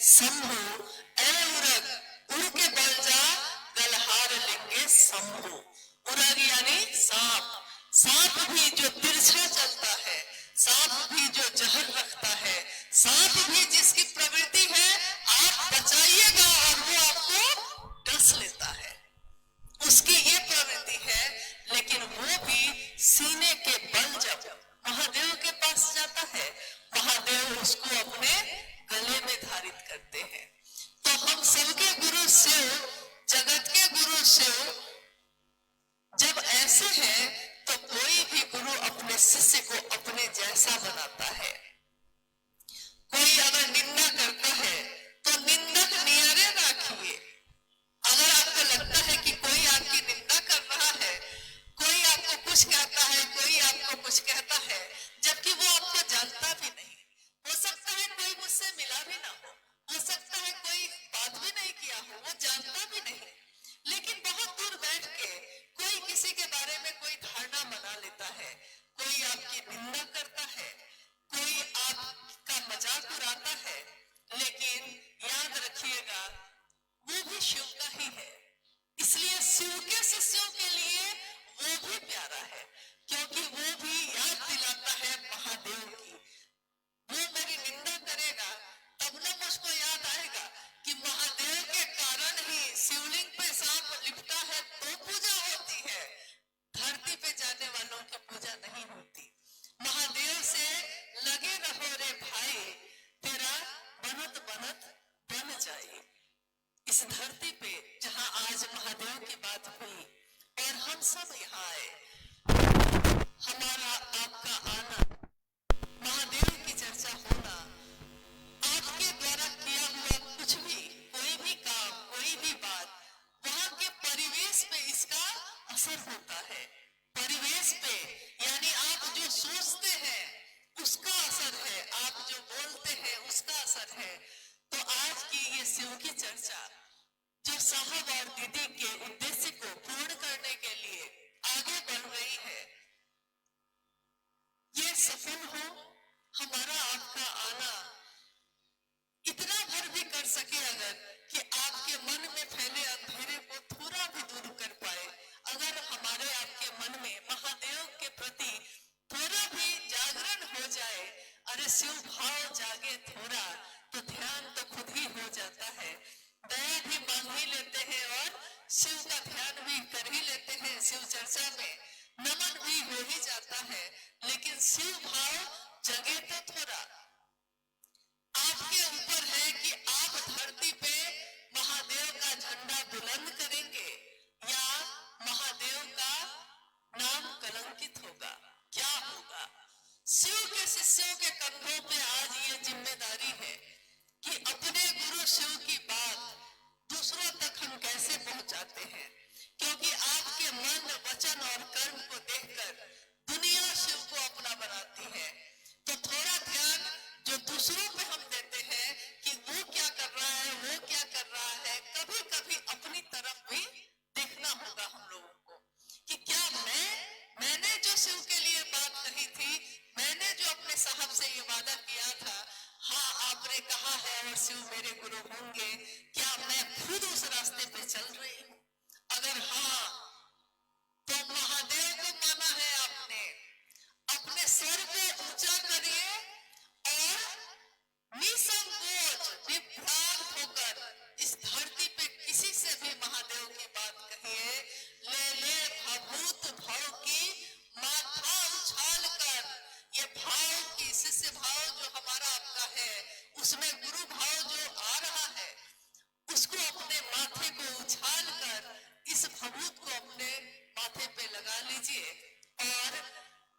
शंभु ए उरग, उड़ के बल जा गलहार लेंगे शंभु। उरग यानी सांप, सांप भी जो तिरछा चलता है, सांप भी जो जहर रखता है, सांप भी जिसकी प्रवृत्ति है आप बचाइएगा और वो आपको डस लेता है, उसकी ये प्रवृत्ति है। लेकिन वो भी सीने के बल जब महादेव के पास जाता है, महादेव उसको अपने गले में धारित करते हैं। तो हम सबके गुरु शिव, जगत के गुरु शिव जब ऐसे हैं, तो कोई भी गुरु अपने शिष्य को अपने जैसा बनाता है। कोई अगर निंदा करता है तो निंदक नियरे राखिए। अगर आपको लगता है कि कोई आपकी निंदा कर रहा है, कोई आपको कुछ कहता है, कोई आपको कुछ कहता है, जबकि वो आपको जानता भी नहीं, हो सकता है कोई मुझसे मिला भी ना हो सकता है कोई बात भी नहीं किया हो, वो जानता भी नहीं, लेकिन बहुत दूर बैठ के शिष्यों के लिए वो भी प्यारा है, क्योंकि वो भी याद दिलाता है महादेव की। वो मेरी निंदा करेगा तब ना मुझको याद आएगा कि महादेव के कारण ही शिवलिंग पे सांप लिपटा है तो पूजा होती है, धरती पे जाने वालों की पूजा नहीं होती। महादेव से लगे रहो रे भाई, तेरा बनत बनत बन जाए। इस धरती पे जहां आज महादेव की बात हुई और हम सब यहाँ आए, हमारा आपका आना, महादेव की चर्चा होना, आपके द्वारा किया हुआ कुछ भी, कोई भी काम, कोई भी बात, वहां के परिवेश पे इसका असर होता है। परिवेश पे यानी आप जो सोचते हैं उसका असर है, आप जो बोलते हैं उसका असर है। तो आज की ये शिव की चर्चा जो साहब और दीदी के उद्देश्य को पूर्ण करने के लिए आगे बढ़ रही है, ये सफल हो। हमारा आपका आना इतना भर भी कर सके अगर कि आपके मन में फैले अंधेरे को थोड़ा भी दूर कर पाए, अगर हमारे आपके मन में महादेव के प्रति थोड़ा भी जागरण हो जाए, अरे शिव भाव जागे थोड़ा, तो ध्यान तो खुद ही हो जाता है। दया भी मांग ही लेते हैं और शिव का ध्यान भी कर ही लेते हैं, शिव चर्चा में नमन भी हो ही जाता है। लेकिन शिव भाव जगे तो थोड़ा आपके ऊपर है कि आप धरती पे महादेव का झंडा बुलंद करेंगे या महादेव का नाम कलंकित होगा, क्या होगा। शिव के शिष्यों के कंधों पे आज ये जिम्मेदारी है कि अपने गुरु शिव की बात दूसरों तक हम कैसे पहुंचाते हैं, क्योंकि आपके मन, वचन और कर्म को देखकर दुनिया शिव को अपना बनाती है। तो थोड़ा ध्यान जो दूसरों पे हम देते हैं कि वो क्या कर रहा है, वो क्या कर रहा है, कभी कभी अपनी तरफ भी देखना होगा हम लोगों को कि क्या मैंने जो शिव के लिए बात कही थी, मैंने जो अपने साहब से ये वादा किया था, हाँ आपने कहा है और शिव मेरे गुरु होंगे, क्या मैं खुद उस रास्ते पे चल रही हूँ? अगर हाँ, तो महादेव को माना है आपने, अपने सर को ऊंचा करिए और निसंकोच विभ्रांत होकर इस धरती पे किसी से भी महादेव की बात कहिए। ले भभूत भाव की माथा उछाल कर, ये भाव की शिष्य भाव जो हमारा आपका है, उसमें गुरु भाव जो आ रहा है, उसको अपने माथे को उछाल कर इस भभूत को अपने माथे पे लगा लीजिए। और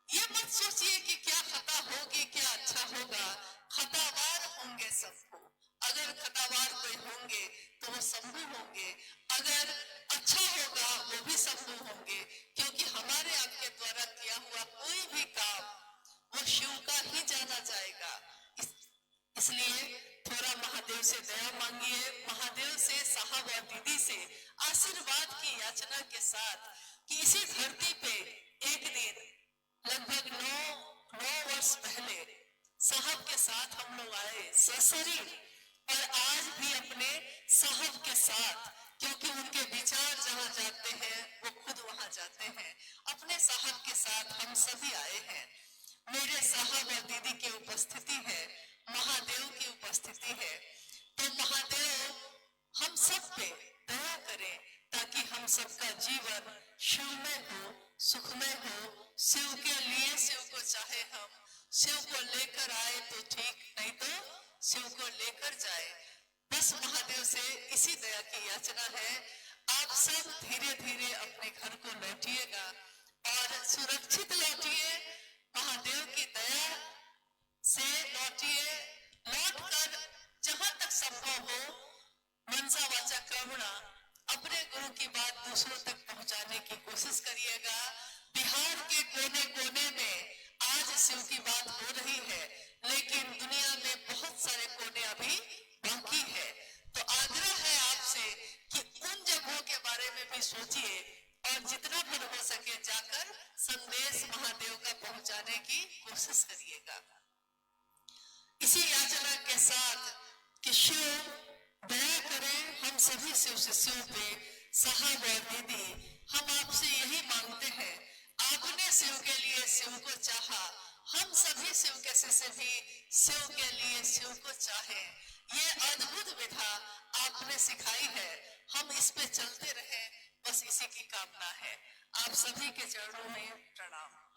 ये मत सोचिए कि क्या खता होगी, क्या अच्छा होगा। खतावार होंगे सबको, अगर खतावार कोई होंगे तो वो शंभु होंगे, अगर अच्छा होगा वो भी शंभु होंगे, क्योंकि हमारे आपके द्वारा किया हुआ कोई भी काम वो शिव का ही जाना जाएगा। इसलिए थोड़ा महादेव से दया मांगिए, महादेव से, साहब और दीदी से आशीर्वाद की याचना के साथ कि इसी धरती पे एक दिन लगभग 9 वर्ष पहले साहब के साथ हम लोग आए सशरीर, और आज भी अपने साहब के साथ, क्योंकि उनके विचार जहां जाते हैं वो खुद वहां जाते हैं, अपने साहब के साथ हम सभी आए हैं। मेरे साहब और दीदी की उपस्थिति है, महादेव की उपस्थिति है। तो महादेव हम सब पे दया करें ताकि हम सबका जीवन शिवमय हो, सुखमय हो। शिव के लिए शिव को चाहे हम, शिव को लेकर आए तो ठीक, नहीं तो शिव को लेकर जाए। बस महादेव से इसी दया की याचना है। आप सब धीरे धीरे अपने घर को लौटिएगा और सुरक्षित लौटिए, महादेव की दया से लौटिए। लौटकर जहां तक संभव हो मनसा वाचा कर्मणा अपने गुरु की बात दूसरों तक पहुंचाने की कोशिश करिएगा। बिहार के कोने कोने में आज शिव की बात हो रही है, लेकिन दुनिया में बहुत सारे कोने अभी बाकी है। तो आग्रह है आपसे कि उन जगहों के बारे में भी सोचिए और जितना भी हो सके जाकर संदेश महादेव का पहुंचाने की कोशिश करिएगा। इसी याचना के साथ कि शिव दया करें हम सभी शिव शिष्यों पे, साहब और दीदी, हम आपसे यही मांगते हैं, आपने शिव के लिए शिव को चाहा, हम सभी शिव के शिष्य भी शिव के लिए शिव को चाहे। ये अद्भुत विधा आपने सिखाई है, हम इस पे चलते रहे, बस इसी की कामना है। आप सभी के चरणों में प्रणाम।